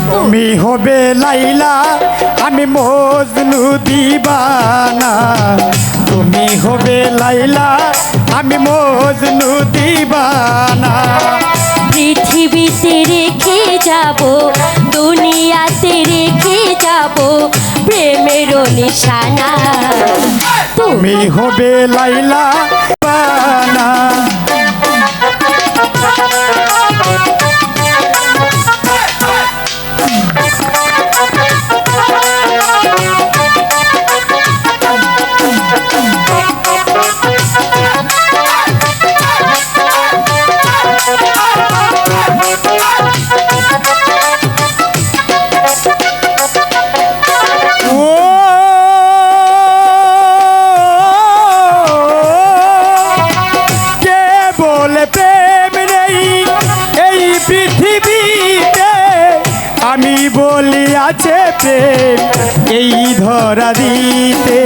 তুমি হবে লাইলা আমি মজনু দিবানা, তুমি হবে লাইলা আমি মজনু দিবানা। পৃথিবীতে রেখে যাব, দুনিয়াতে রেখে যাব প্রেমের নিশানা। তুমি হবে লাইলা বানা। আমি বলি আছে প্রেম এই ধরা দিতে।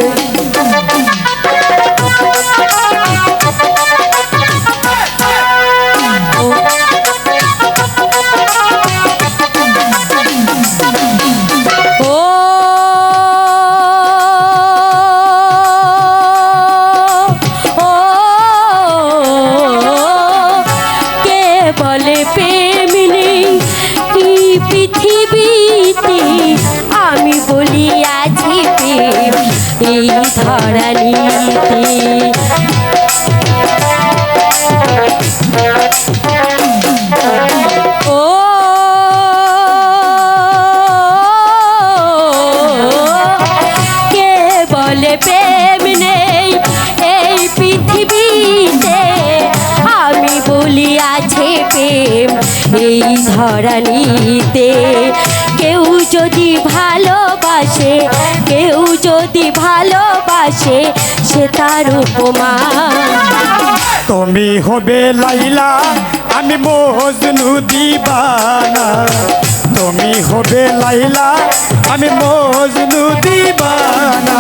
আমি বলি আছি প্রেম এই ধরানিতে। ও কে বলে প্রেম নেই এই পৃথিবীতে, আমি বলি আছে প্রেম এই ধরানিতে। কেউ যদি ভালোবাসে, কেউ যদি ভালোবাসে সে তার উপমা। তুমি হবে লাইলা আমি মজনু দিবানা, তুমি হবে লাইলা আমি মজনু দিবানা।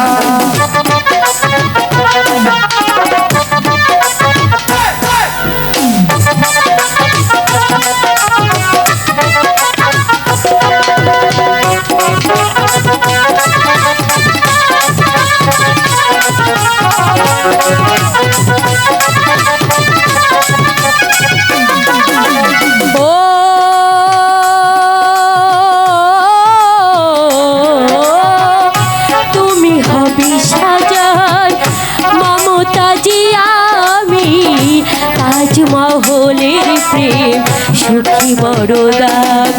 তাজমহলের প্রেম সুখী বড়দান।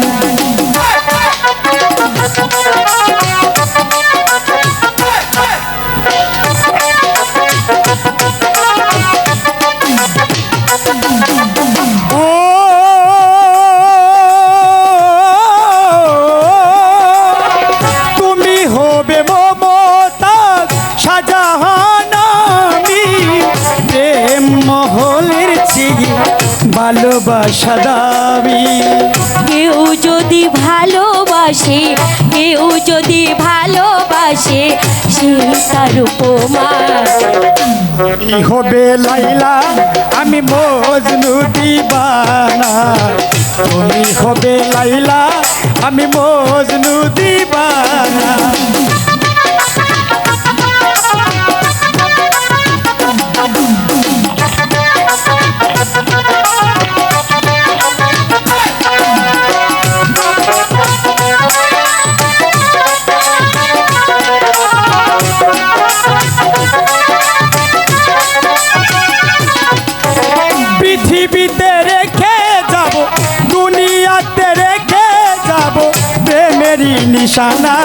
তুমি হবে মমতাজ শাহজাহান, আমি প্রেম মহলের চেয়ে ভালোবাসা দাবি। কেউ যদি ভালোবাসে, কেউ যদি ভালোবাসে সে তার উপমা। তুমি হবে লাইলা আমি মজনু দিবানা, তুমি হবে লাইলা আমি মজনু দিবানা। পৃথিবীতে রেখে যাব, দুনিয়াতে রেখে যাব প্রেমেরই নিশানা।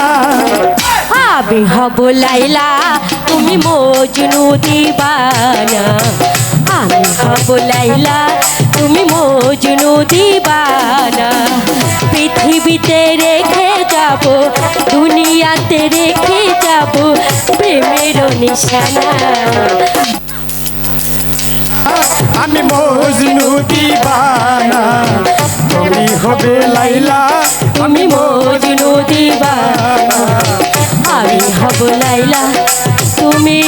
আমি হব লাইলা তুমি মজনু দিবানা, আমি হব লাইলা তুমি মজনু দিবানা। পৃথিবীতে রেখে যাব, দুনিয়াতে রেখে যাব প্রেমের নিশানা। আমি মজনু দিবানা তুমি হবে লাইলা তুমি মজনু দিবানা আমি হব লাইলা তুমি